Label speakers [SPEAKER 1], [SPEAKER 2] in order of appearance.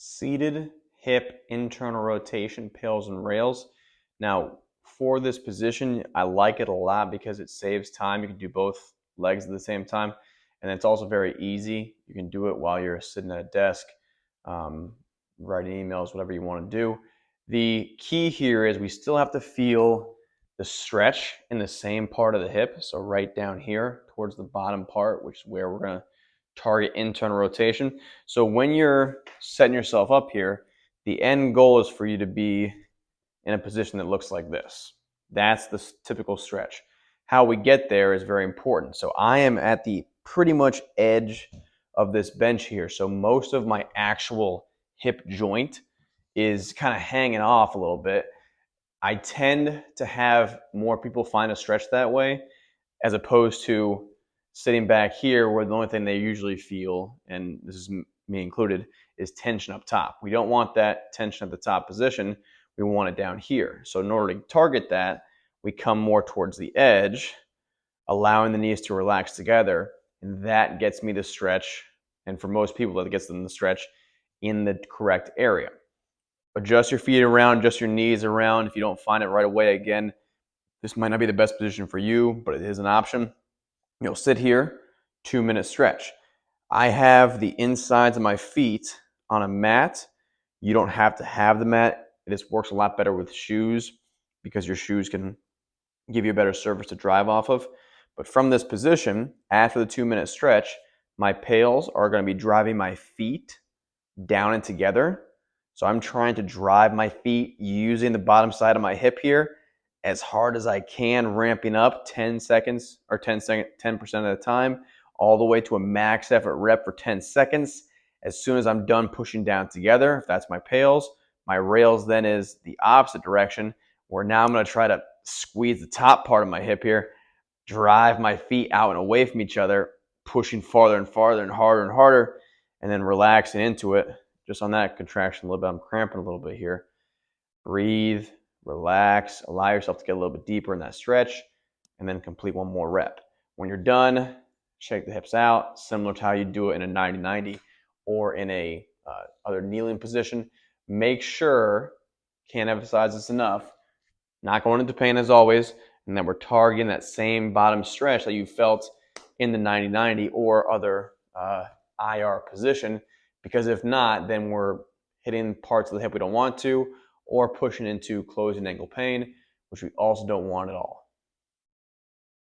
[SPEAKER 1] Seated hip internal rotation, PAILS and rails. Now, for this position, I like it a lot because it saves time. You can do both legs at the same time, and it's also very easy. You can do it while you're sitting at a desk, writing emails, whatever you want to do. The key here is we still have to feel the stretch in the same part of the hip. So right down here towards the bottom part, which is where we're going to target internal rotation. So when you're setting yourself up here, the end goal is for you to be in a position that looks like this. That's the typical stretch. How we get there is very important. So I am at the pretty much edge of this bench here. So most of my actual hip joint is kind of hanging off a little bit. I tend to have more people find a stretch that way as opposed to sitting back here where the only thing they usually feel, and this is me included, is tension up top. We don't want that tension at the top position. We want it down here. So in order to target that, we come more towards the edge, allowing the knees to relax together, and that gets me the stretch, and for most people, that gets them the stretch in the correct area. Adjust your feet around, adjust your knees around. If you don't find it right away, again, this might not be the best position for you, but it is an option. You'll sit here, 2-minute stretch. I have the insides of my feet on a mat. You don't have to have the mat. This works a lot better with shoes because your shoes can give you a better surface to drive off of. But from this position, after the 2-minute stretch, my PAILS are going to be driving my feet down and together. So I'm trying to drive my feet using the bottom side of my hip here as hard as I can, ramping up 10 seconds or 10% of the time, all the way to a max effort rep for 10 seconds. As soon as I'm done pushing down together, if that's my PAILS, my rails then is the opposite direction, where now I'm going to try to squeeze the top part of my hip here, drive my feet out and away from each other, pushing farther and farther and harder, and then relaxing into it. Just on that contraction a little bit, I'm cramping a little bit here. Breathe, relax, allow yourself to get a little bit deeper in that stretch, and then complete one more rep. When you're done, shake the hips out, similar to how you do it in a 90-90 or in a other kneeling position. Make sure, can't emphasize this enough, not going into pain as always, and that we're targeting that same bottom stretch that you felt in the 90-90 or other IR position, because if not, then we're hitting parts of the hip we don't want to, or pushing into closing ankle pain, which we also don't want at all.